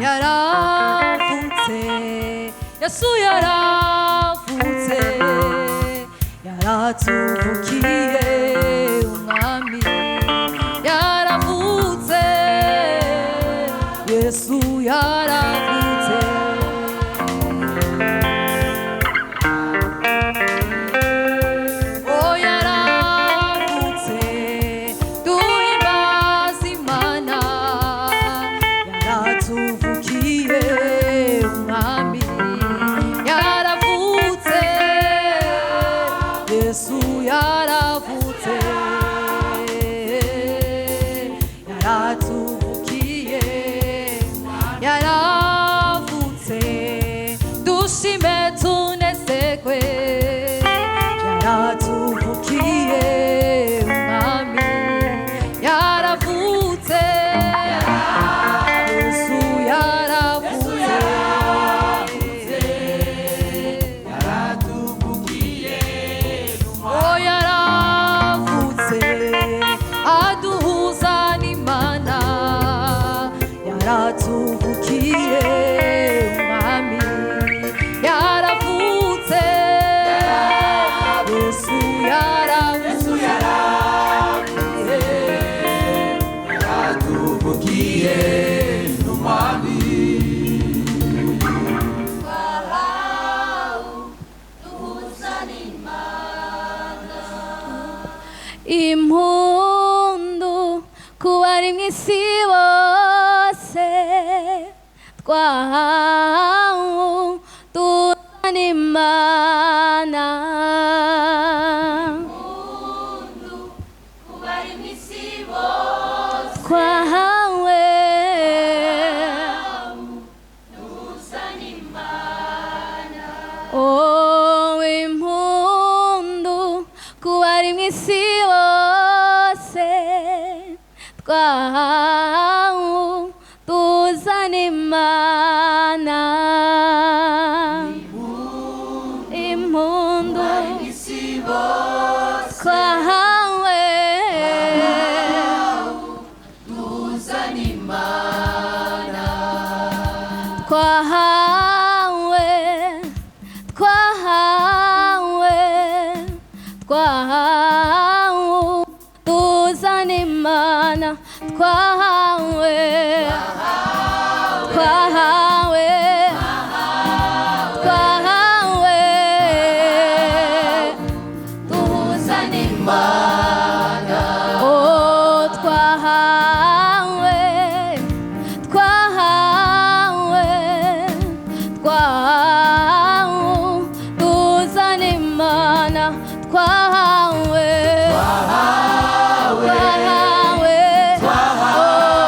yaravutse, Yesu yaravutse, yaratuvukiye umwami, yaravutse, Yesu yaravutse. Oh yaravutse, duhimbaza Imana, yaratuvukiye umwami, yaravutse, Yesu yaravutse, yaratuvukiye, yaravutse, dushime tunezerwe, yaratuvukiye umwami, yaravutse, Yesu yaravutse, yaratuvukiye oh yaravutse, aduhuza n'Imana, yaratuvukiye umwami, yaravutse, Yesu yaravutse, yaratuvukiye umwami. impundu kubari mw'isi bose, twahawe tuzana Imana, twahawe oh impundu kubari mw'isi bose, twahawe tuzana Imana, impundu twahawe twahawe, twahawe, twahawe tuzana Imana, twahawe, twahawe, twahawe tuzana Imana, oh twahawe, twahawe, twahawe tuzana Imana, twahawe, twahawe, oh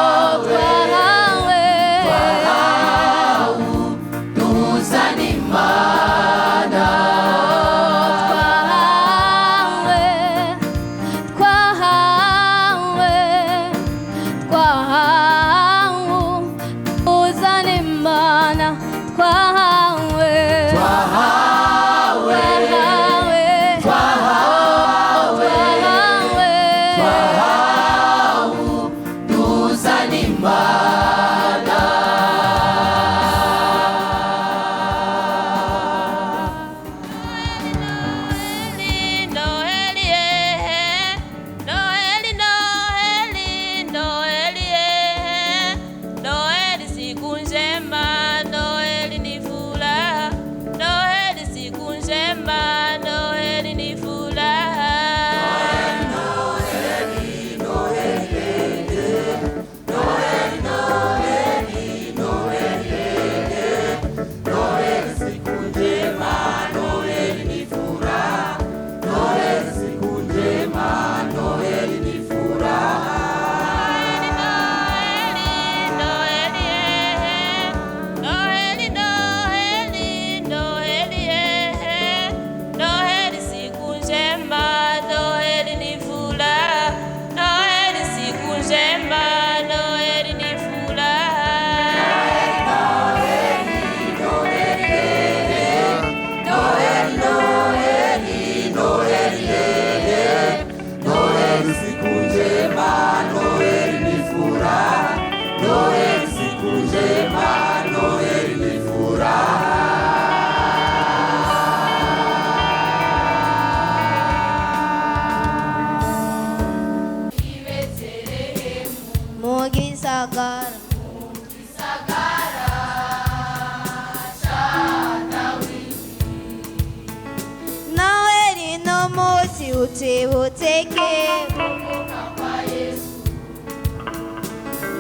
utibutike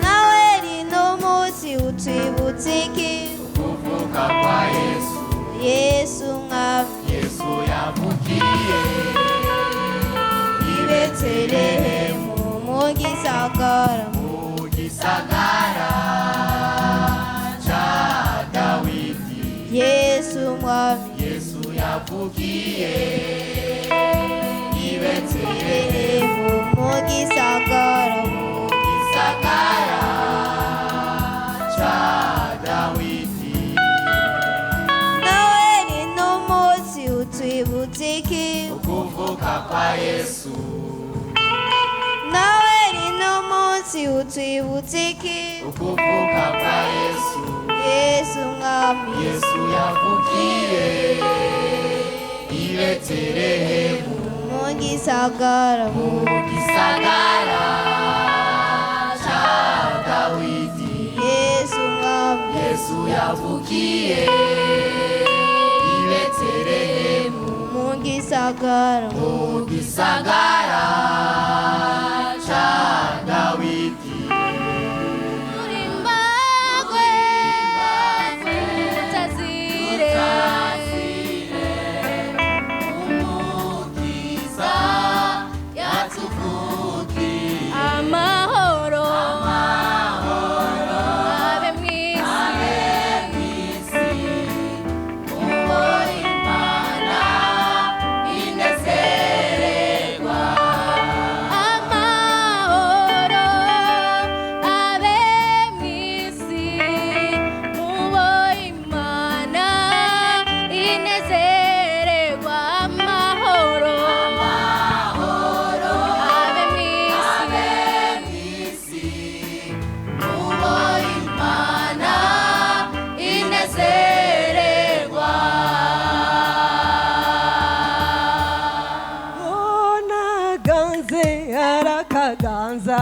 nawe rino munsi utibutike kuvuka kwa Yesu. Yesu mwami Yesu yavukiye i Betelehemu mu gisagara cha Dawidi. Yesu mwami Yesu yavukiye i Betelehemu mu gisagara cha Dawidi. nawe rino munsi utibutike Kuvuka kwa Yesu. nawe rino munsi utibutike Kuvuka kwa Yesu. Yesu mwami Yesu yavukiye i Betelehemu mu gisagara cha Dawidi. Yesu mwami Yesu yavukiye i Betelehemu mu gisagara cha Dawidi. Urimbagwe utazire Umukiza yatuvukiye. amahoro abe mw'isi Imana inezererwa. amahoro abe mw'isi mubo Imana inezererwa amahoro abe mw'isi Uwo Imana inezererwa. Onaganze arakaganza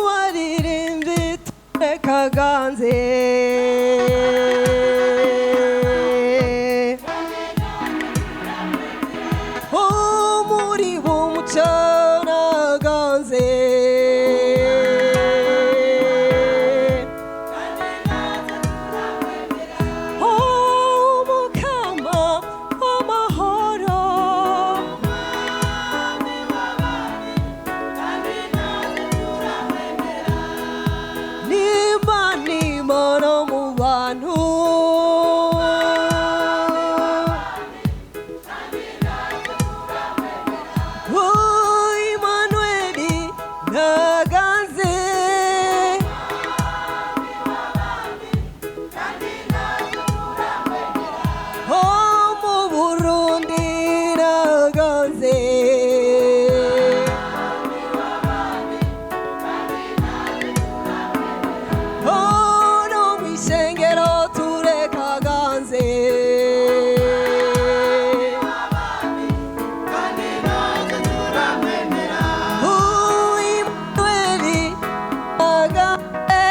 umubaririmbyi turekaganze umuri bumuco naganze umukama w'amahoro n'Imana mu bantu Emmanueli naganze mu Burundi naganze no mw'ishengero turekaganze Emmanueli naganze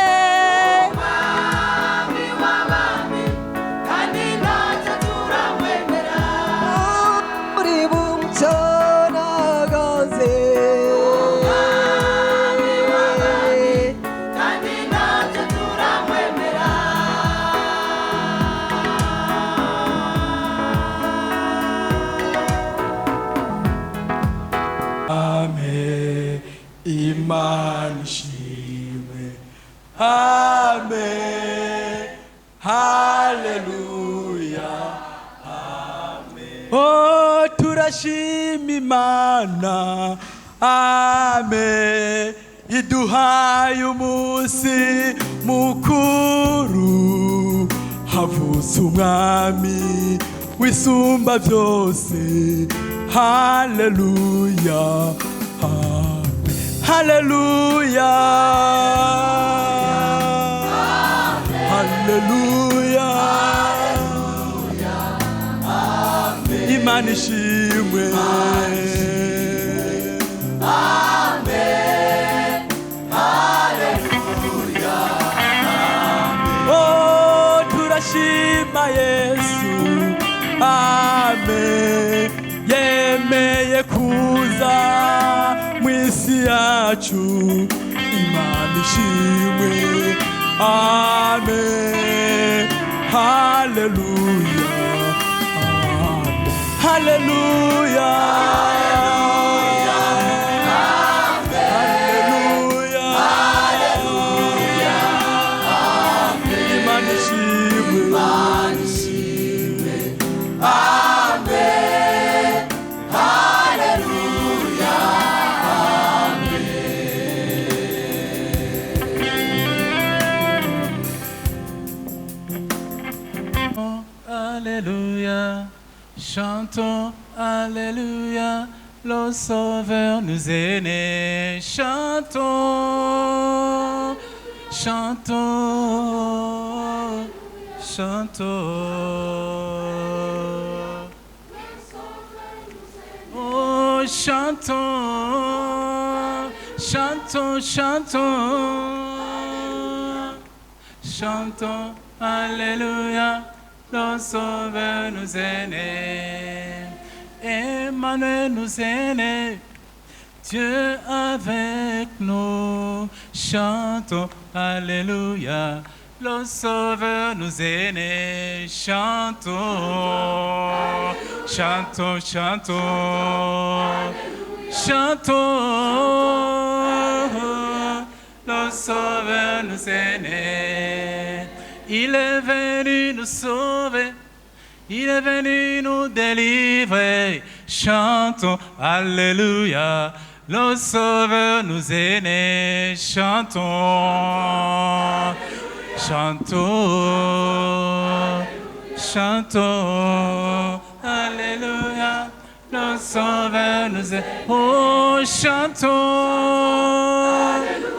muri bumuco naganze Amen. Imana ishimwe. Amen. Haleluya. Amen. Oh, turashima Imana. Amen. Iduhaye umunsi mukuru. Havutse umwami wisumba byose. Haleluya. Amen. Haleluya. Haleluya. Imana ishimwe. Oh, amen yemeye kuza mw'isi yacu Imana ishimwe amen haleluya amen haleluya Alléluia, chantons Alléluia, le Sauveur nous est né. Chantons, chantons, chantons. Oh, chantons, chantons, chantons, chantons Alléluia. Le Sauveur nous est né, Emmanuel nous est né, Dieu avec nous, chantons Alléluia, le Sauveur nous est né, chantons, chantons, chantons, chantons, le Sauveur nous est né. Il est venu nous sauver, il est venu nous délivrer. Chantons, Alléluia, le Sauveur nous est né. Chantons, chantons, chantons, Alléluia, le Sauveur nous est. Oh, chantons,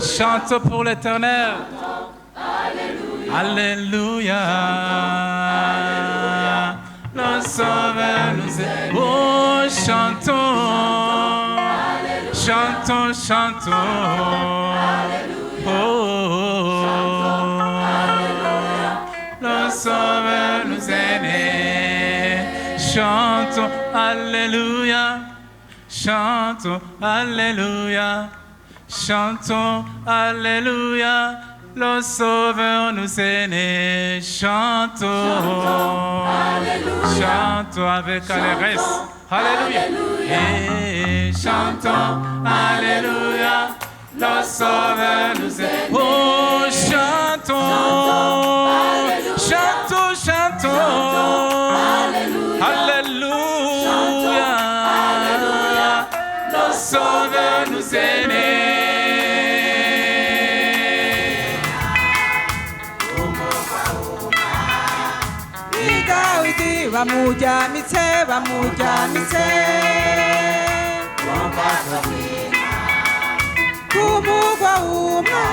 chantons pour l'Éternel. Alléluia, le Sauveur nous est. Oh, chantons, chantons, chantons. Oh, le Sauveur nous est né. Chantons, Alléluia, chantons, Alléluia, chantons, Alléluia. Le Sauveur nous est né, chantons, chantons avec allégresse, alléluia, et chantons, alléluia, le Sauveur nous est, oh chantons, chantons, chantons, alléluia, le Sauveur nous est né. Bamujamitse, bamujamitse, kumugwa umwe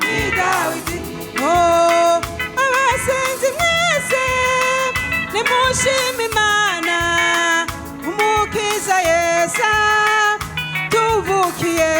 ni Dawidi. Oh, abasenzi mwese nimushime Imana, umukiza Yesu tuvukiye.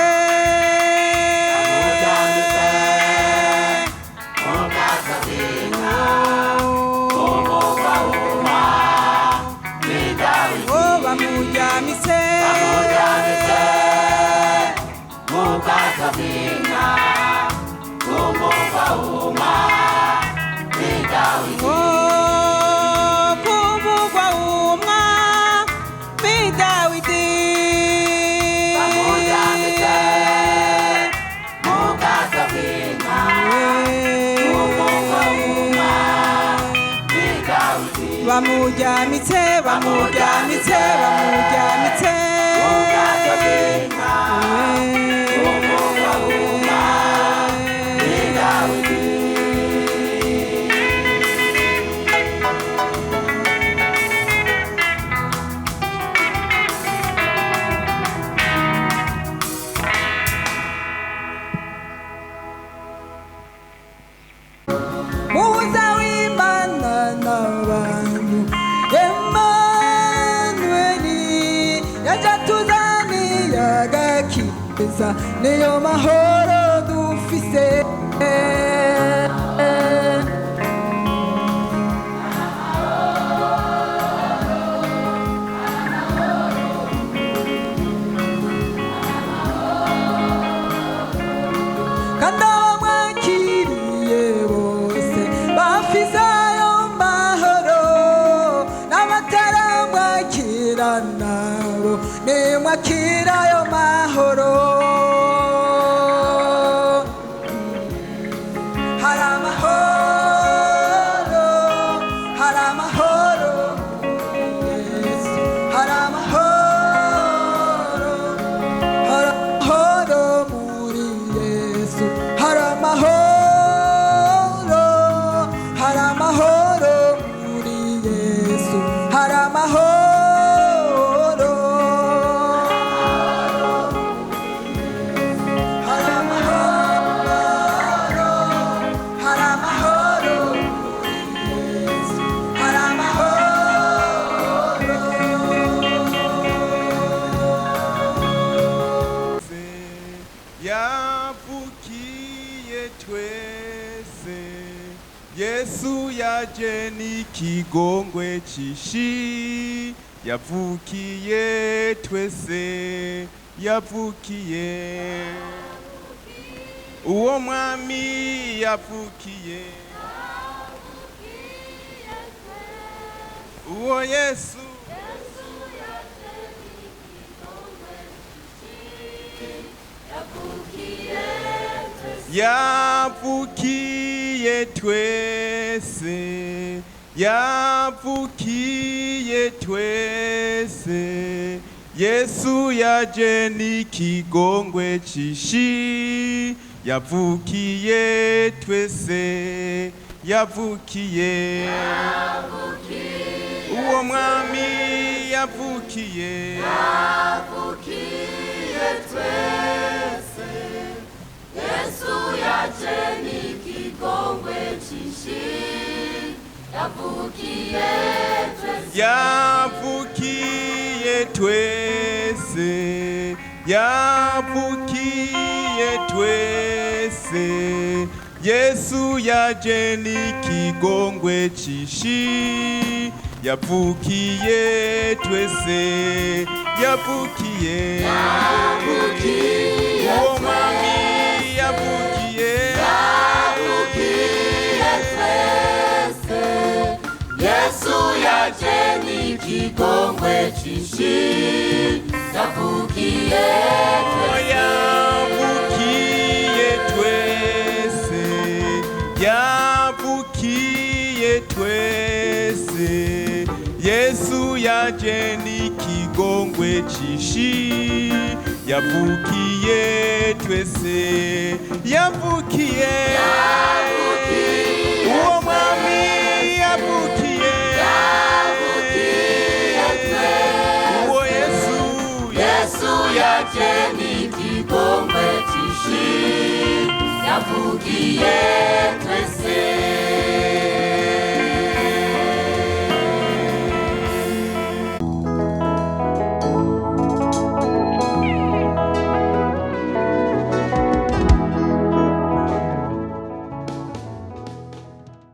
Bamujamitse, bamujamitse, bamujamitse. Muza w'Imana n'abantu, Emmanueli yaje atuzaniye agakiza, niyo mahoro dufise. amahoro hari amahoro hari amahoro Yesu hari amahoro muri Yesu hari amahoro muri Yesu hari amahoro hari amahoro hari amahoro muri Yesu hari amahoro yavukiye twese Yesu yaje n'ikigongwe cishi yavukiye twese yavukiye uwo mwami yavukiye uwo Yesu yavukiye twese yavukiye twese Yesu yaje n'ikigongwe cishi yavukiye twese yavukiye uwo mwami yavukiye twese Yesu yaje n'ikigongwe cishi yavukiye twese yavukiye twese yavukiye twese Yesu yaje n'ikigongwe cishi yavukiye twese yavukiye uwo mwami yavukiye twese Yesu yaje n'ikigongwe cishi yavukiye yavukiye twese yavukiye twese Yesu yaje n'ikigongwe cishi yavukiye twese yavukiye uwo mwami yavukiye uwo Yesu yaje n'ikigongwe cishi yavukiye twese